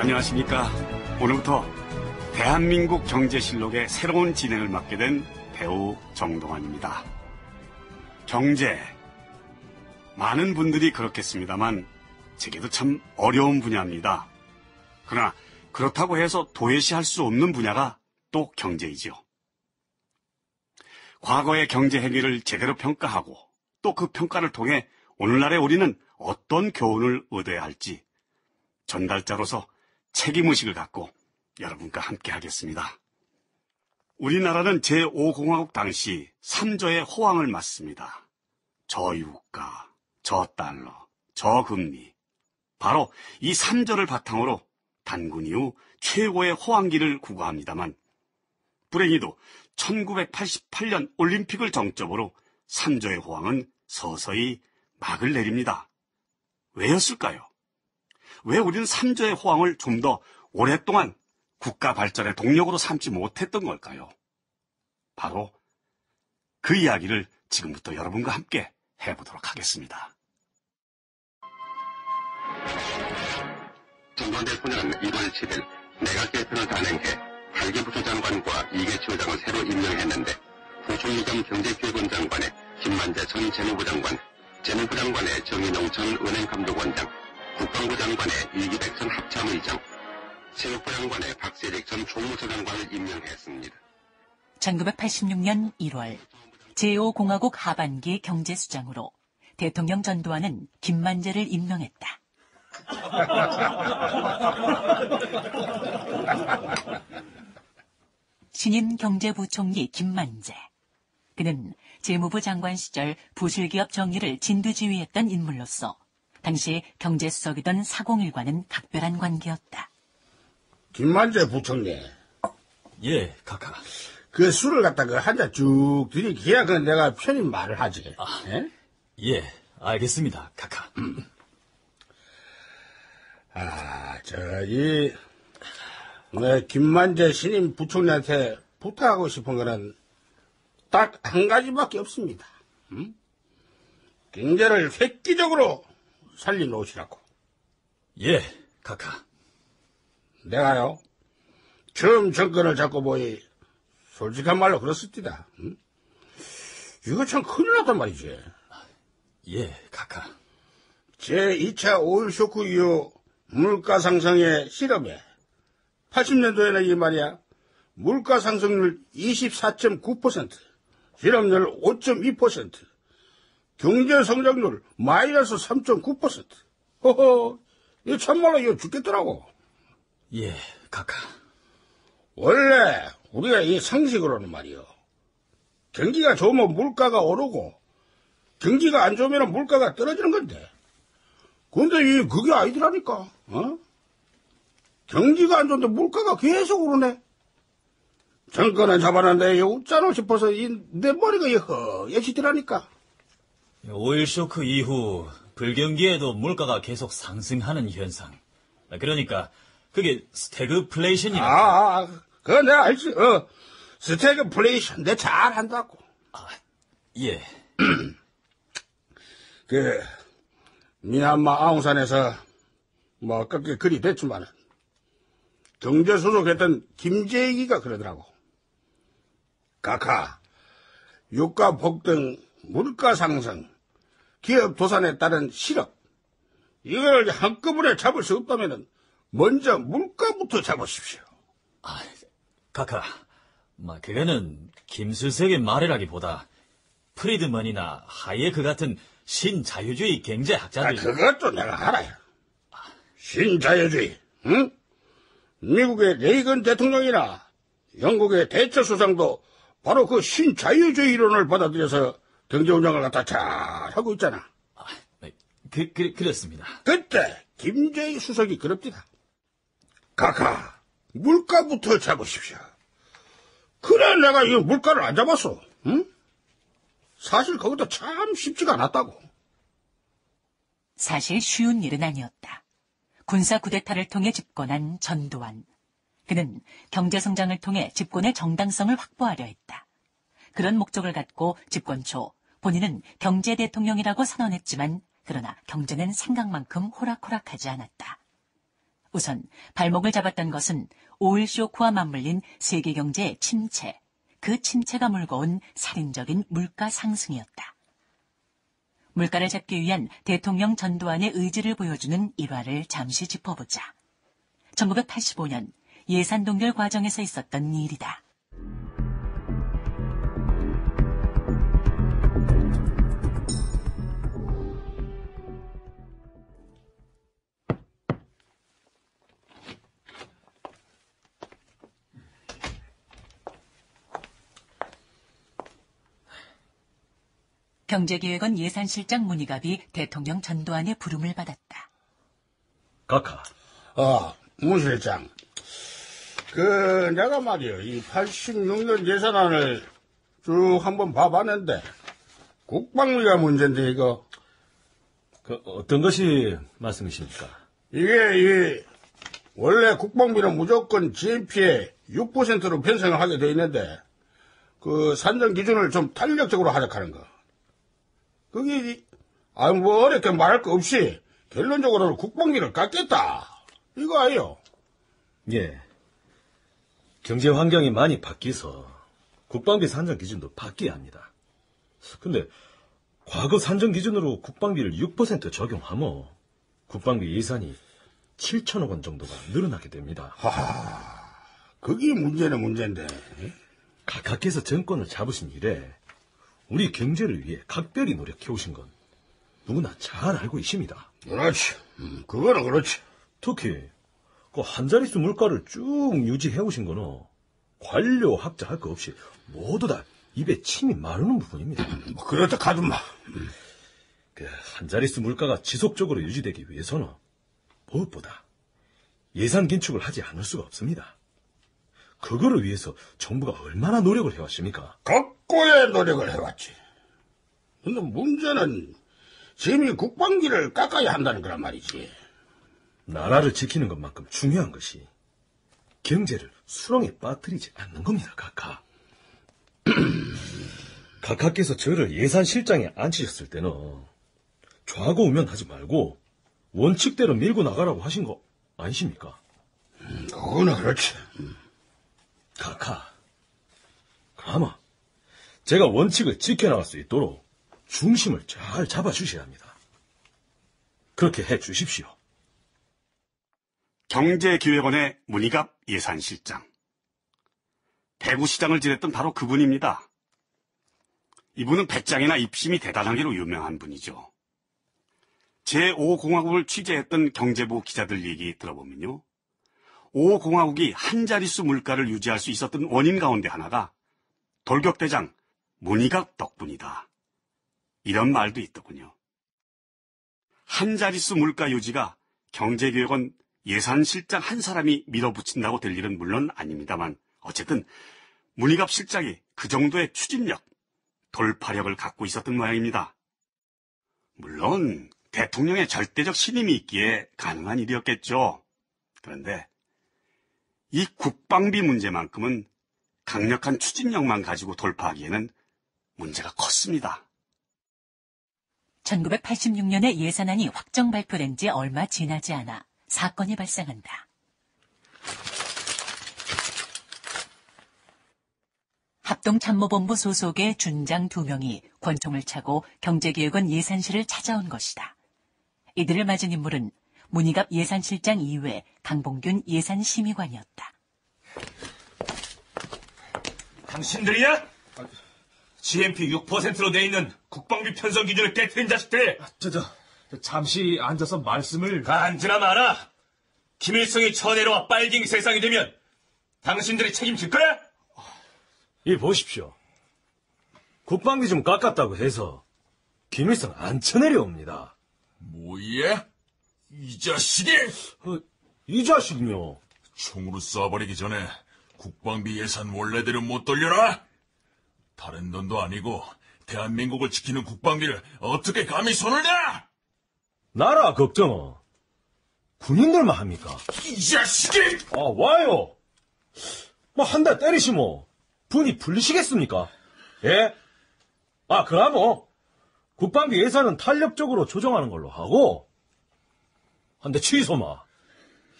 안녕하십니까. 오늘부터 대한민국 경제실록의 새로운 진행을 맡게 된 배우 정동환입니다. 경제, 많은 분들이 그렇겠습니다만 제게도 참 어려운 분야입니다. 그러나 그렇다고 해서 도외시할 수 없는 분야가 또 경제이죠. 과거의 경제 행위를 제대로 평가하고 또 그 평가를 통해 오늘날의 우리는 어떤 교훈을 얻어야 할지 전달자로서 책임의식을 갖고 여러분과 함께 하겠습니다. 우리나라는 제5공화국 당시 3조의 호황을 맞습니다. 저유가, 저달러, 저금리. 바로 이 3조를 바탕으로 단군 이후 최고의 호황기를 구가합니다만 불행히도 1988년 올림픽을 정점으로 3조의 호황은 서서히 막을 내립니다. 왜였을까요? 왜 우리는 3조의 호황을 좀 더 오랫동안 국가 발전의 동력으로 삼지 못했던 걸까요? 바로 그 이야기를 지금부터 여러분과 함께 해보도록 하겠습니다. 정권 대통령은 1월 7일 내각 개편을 단행해 할기부처 장관과 이계치 의장을 새로 임명했는데 부총리 겸 경제기획원 장관의 김만재 전 재무부 장관, 재무부 장관의 정인홍 전 은행감독원장, 국방부 장관의 이기백 전 합참의장, 체육부 장관의 박세직 전 총무처 장관을 임명했습니다. 1986년 1월 제5공화국 하반기 경제수장으로 대통령 전두환은 김만재를 임명했다. 신임 경제부총리 김만재. 그는 재무부 장관 시절 부실기업 정리를 진두지휘했던 인물로서 당시 경제수석이던 사공일과는 각별한 관계였다. 김만재 부총리. 예, 카카. 그 술을 갖다가 한 잔 쭉 들이켜야 그 내가 편히 말을 하지. 예, 알겠습니다, 카카. 내 김만재 신임 부총리한테 부탁하고 싶은 거는 딱 한 가지밖에 없습니다. 경제를 획기적으로 살려놓으시라고. 예, 카카. 내가요, 처음 정권을 잡고 보니 솔직한 말로 그렇습니다. 이거 참 큰일 났단 말이지. 예, 카카. 제2차 오일 쇼크 이후 물가 상승의 실험에 80년도에는 이 말이야, 물가 상승률 24.9%, 실업률 5.2%, 경제 성장률 마이너스 3.9%. 허허, 이거 참말로 이거 죽겠더라고. 예, 카카. 원래 우리가 이 상식으로는 말이요, 경기가 좋으면 물가가 오르고 경기가 안 좋으면 물가가 떨어지는 건데, 근데 그게 아니더라니까. 경기가 안 좋은데 물가가 계속 오르네. 정권은 잡았는데 웃자노 싶어서 내 머리가 허예지더라니까. 오일 쇼크 이후 불경기에도 물가가 계속 상승하는 현상. 그러니까 그게 스태그플레이션이라. 그거 내가 알지. 스태그플레이션 내 잘 한다고. 예. 미얀마 아웅산에서 꺾게 글이 됐지만은 경제 소속했던 김재기가 그러더라고. 카카, 유가 폭등, 물가 상승, 기업 도산에 따른 실업, 이걸 한꺼번에 잡을 수 없다면은 먼저 물가부터 잡으십시오. 카카, 그거는 김술색의 말이라기보다 프리드먼이나 하이에크 같은 신자유주의 경제학자들. 그것도 내가 알아요. 신자유주의, 응? 미국의 레이건 대통령이나 영국의 대처 수상도 바로 그 신자유주의 이론을 받아들여서 경제 운영을 갖다 잘 하고 있잖아. 그렇습니다. 그때 김재희 수석이 그럽니다. 카카, 물가부터 잡으십시오. 그래 내가 이 물가를 안 잡았어. 응? 사실 그것도 참 쉽지가 않았다고. 사실 쉬운 일은 아니었다. 군사 쿠데타를 통해 집권한 전두환. 그는 경제성장을 통해 집권의 정당성을 확보하려 했다. 그런 목적을 갖고 집권 초 본인은 경제대통령이라고 선언했지만 그러나 경제는 생각만큼 호락호락하지 않았다. 우선 발목을 잡았던 것은 오일 쇼크와 맞물린 세계 경제의 침체, 그 침체가 물고 온 살인적인 물가 상승이었다. 물가를 잡기 위한 대통령 전두환의 의지를 보여주는 일화를 잠시 짚어보자. 1985년 예산 동결 과정에서 있었던 일이다. 경제기획원 예산실장 문희갑이 대통령 전두환의 부름을 받았다. 카카. 문 실장. 내가 말이요, 이 86년 예산안을 쭉 한번 봐봤는데, 국방비가 문제인데, 이거. 어떤 것이 말씀이십니까? 이게, 원래 국방비는 무조건 GNP의 6%로 편성을 하게 돼 있는데, 산정 기준을 좀 탄력적으로 하자하는 거. 그게, 뭐 어렵게 말할 거 없이, 결론적으로는 국방비를 깎겠다. 이거 아니요. 예. 경제 환경이 많이 바뀌어서 국방비 산정 기준도 바뀌어야 합니다. 근데 과거 산정 기준으로 국방비를 6% 적용하면 국방비 예산이 7천억 원 정도가 늘어나게 됩니다. 그게 문제는 문제인데. 각하께서 정권을 잡으신 이래 우리 경제를 위해 각별히 노력해오신 건 누구나 잘 알고 있습니다. 그렇지. 그거는 그렇지. 특히 그 한자릿수 물가를 쭉 유지해오신 거는 관료 학자 할 거 없이 모두 다 입에 침이 마르는 부분입니다. 그렇다 카드마. 그 한자릿수 물가가 지속적으로 유지되기 위해서는 무엇보다 예산 긴축을 하지 않을 수가 없습니다. 그거를 위해서 정부가 얼마나 노력을 해왔습니까? 각고의 노력을 해왔지. 근데 문제는 지금 국방비를 깎아야 한다는 거란 말이지. 나라를 지키는 것만큼 중요한 것이 경제를 수렁에 빠뜨리지 않는 겁니다, 각하. 각하께서 저를 예산실장에 앉히셨을 때는 좌고우면하지 말고 원칙대로 밀고 나가라고 하신 거 아니십니까? 그거는 그렇지. 각하, 그나마 제가 원칙을 지켜나갈 수 있도록 중심을 잘 잡아주셔야 합니다. 그렇게 해 주십시오. 경제기획원의 문희갑 예산실장. 대구시장을 지냈던 바로 그분입니다. 이분은 배짱이나 입심이 대단하기로 유명한 분이죠. 제5공화국을 취재했던 경제부 기자들 얘기 들어보면요. 5공화국이 한 자릿수 물가를 유지할 수 있었던 원인 가운데 하나가 돌격대장 문희갑 덕분이다. 이런 말도 있더군요. 한 자릿수 물가 유지가 경제기획원 예산실장 한 사람이 밀어붙인다고 될 일은 물론 아닙니다만 어쨌든 문희갑 실장이 그 정도의 추진력, 돌파력을 갖고 있었던 모양입니다. 물론 대통령의 절대적 신임이 있기에 가능한 일이었겠죠. 그런데 이 국방비 문제만큼은 강력한 추진력만 가지고 돌파하기에는 문제가 컸습니다. 1986년에 예산안이 확정 발표된 지 얼마 지나지 않아 사건이 발생한다. 합동참모본부 소속의 준장 2명이 권총을 차고 경제기획원 예산실을 찾아온 것이다. 이들을 맞은 인물은 문희갑 예산실장 이외 강봉균 예산심의관이었다. 당신들이야? GNP 6%로 돼 있는 국방비 편성 기준을 깨트린 자식들! 잠시 앉아서 말씀을... 앉으나 마라! 김일성이 처내로와 빨갱이 세상이 되면 당신들이 책임질 거야? 이 보십시오. 국방비 좀 깎았다고 해서 김일성 안 쳐내려옵니다. 뭐예? 이 자식이! 이 자식이요. 총으로 쏴버리기 전에 국방비 예산 원래대로 못 돌려라? 다른 돈도 아니고 대한민국을 지키는 국방비를 어떻게 감히 손을 내? 나라 걱정은 군인들만 합니까? 이 자식이! 와요. 뭐 한 달 때리시면 분이 풀리시겠습니까? 예? 그러면 국방비 예산은 탄력적으로 조정하는 걸로 하고 한 대 취소마.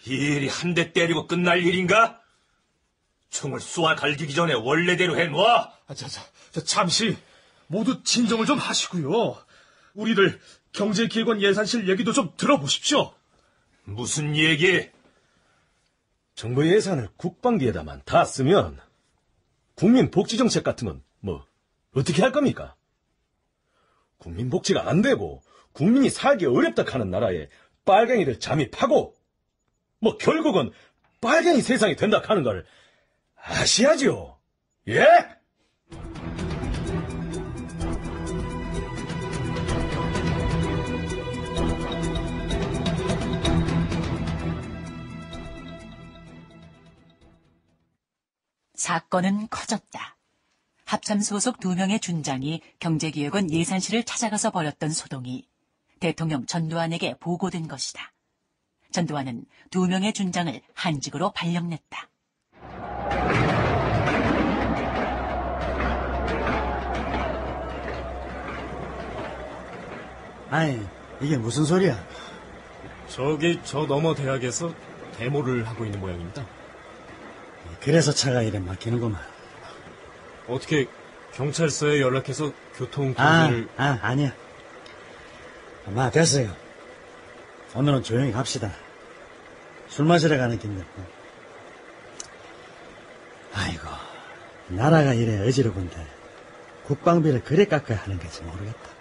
이 일이 한 대 때리고 끝날 일인가? 총을 쏘아 갈기기 전에 원래대로 해놔. 잠시 모두 진정을 좀 하시고요. 우리들 경제기획원 예산실 얘기도 좀 들어보십시오. 무슨 얘기? 정부 예산을 국방비에다만 다 쓰면 국민복지정책 같은 건 뭐 어떻게 할 겁니까? 국민복지가 안 되고 국민이 살기 어렵다 하는 나라에 빨갱이들 잠입하고 뭐 결국은 빨갱이 세상이 된다 하는 걸 아셔야죠. 예? 사건은 커졌다. 합참 소속 2명의 준장이 경제기획원 예산실을 찾아가서 벌였던 소동이 대통령 전두환에게 보고된 것이다. 전두환은 2명의 준장을 한직으로 발령냈다. 아이, 이게 무슨 소리야? 저기 저 너머 대학에서 데모를 하고 있는 모양입니다. 그래서 차가 이래 막히는구만. 어떻게 경찰서에 연락해서 교통 규제를... 아니야. 됐어요. 오늘은 조용히 갑시다. 술 마시러 가는 길인데. 아이고, 나라가 이래 어지러운데 국방비를 그래 깎아야 하는 건지 모르겠다.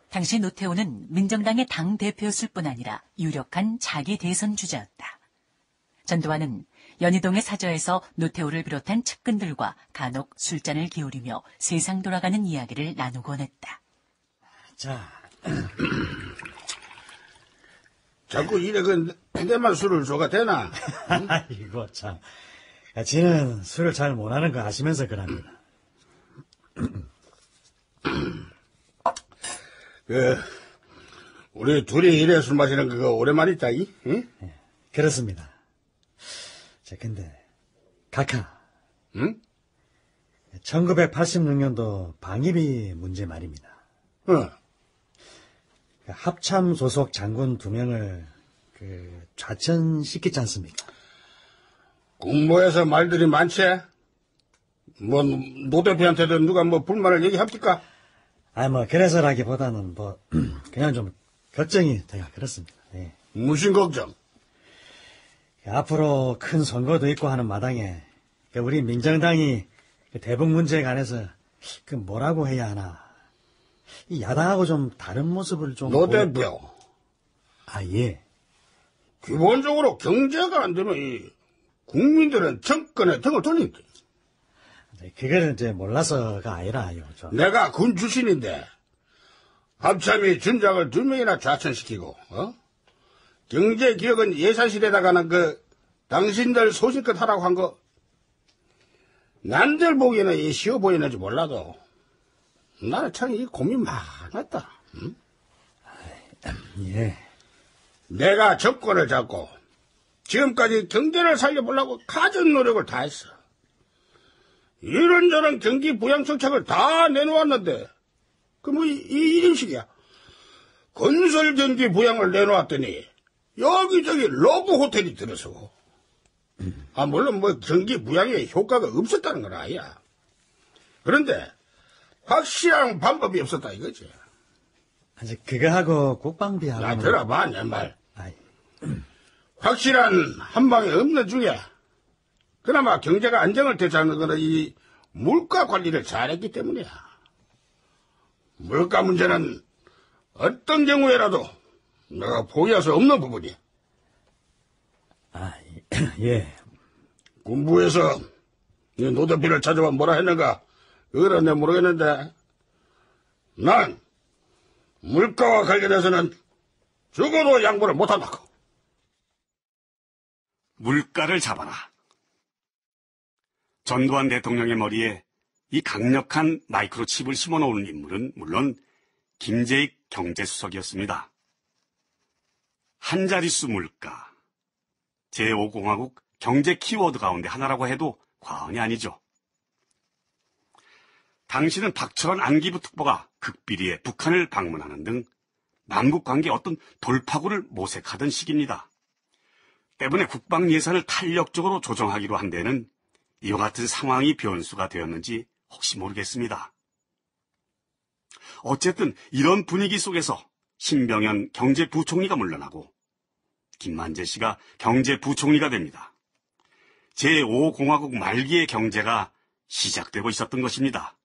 당시 노태우는 민정당의 당대표였을 뿐 아니라 유력한 자기 대선 주자였다. 전두환은 연희동의 사저에서 노태우를 비롯한 측근들과 간혹 술잔을 기울이며 세상 돌아가는 이야기를 나누곤 했다. 자, 자꾸 이래 내만 술을 줘가 되나? 이거 참. 지는 술을 잘 못하는 거 아시면서 그럽니다. 우리 둘이 이래 술 마시는 그거 오랜만이다, 응? 네, 그렇습니다. 자, 근데, 각하. 응? 1986년도 방위비 문제 말입니다. 합참 소속 장군 2명을 좌천시키지 않습니까? 국모에서 말들이 많지? 노 대표한테도 누가 불만을 얘기합니까? 그래서라기보다는 그냥 좀 걱정이 돼요. 그렇습니다. 예. 무슨 걱정? 앞으로 큰 선거도 있고 하는 마당에 우리 민정당이 대북 문제에 관해서 뭐라고 해야 하나. 이 야당하고 좀 다른 모습을 좀. 노 대표. 예. 기본적으로 경제가 안 되면 국민들은 정권에 등을 돌린다. 그거는 이제 몰라서가 아니라요. 내가 군 출신인데 합참이 준장을 2명이나 좌천시키고 경제기획은 예산실에다가는 당신들 소신껏 하라고 한 거 남들 보기에는 쉬워 보이는지 몰라도 나는 참 고민 많았다. 응? 예. 내가 정권을 잡고 지금까지 경제를 살려보려고 가진 노력을 다했어. 이런저런 경기 부양 정책을 다 내놓았는데 이 인식이야. 건설 경기 부양을 내놓았더니 여기저기 러브 호텔이 들어서고 물론 경기 부양에 효과가 없었다는 건 아니야. 그런데 확실한 방법이 없었다 이거지. 그거하고 국방비하고. 들어봐 내 말. 확실한 한방이 없는 중에 그나마 경제가 안정을 되찾는 거는 이 물가 관리를 잘했기 때문이야. 물가 문제는 어떤 경우에라도 내가 포기할 수 없는 부분이야. 예. 군부에서 노 대표를 찾아와 뭐라 했는가 그거는 내가 모르겠는데 난 물가와 관련해서는 죽어도 양보를 못한다고. 물가를 잡아라. 전두환 대통령의 머리에 이 강력한 마이크로칩을 심어놓은 인물은 물론 김재익 경제수석이었습니다. 한자릿수 물가, 제5공화국 경제 키워드 가운데 하나라고 해도 과언이 아니죠. 당시는 박철원 안기부 특보가 극비리에 북한을 방문하는 등 남북 관계에 어떤 돌파구를 모색하던 시기입니다. 때문에 국방 예산을 탄력적으로 조정하기로 한 데는 이와 같은 상황이 변수가 되었는지 혹시 모르겠습니다. 어쨌든 이런 분위기 속에서 신병현 경제부총리가 물러나고 김만재 씨가 경제부총리가 됩니다. 제5공화국 말기의 경제가 시작되고 있었던 것입니다.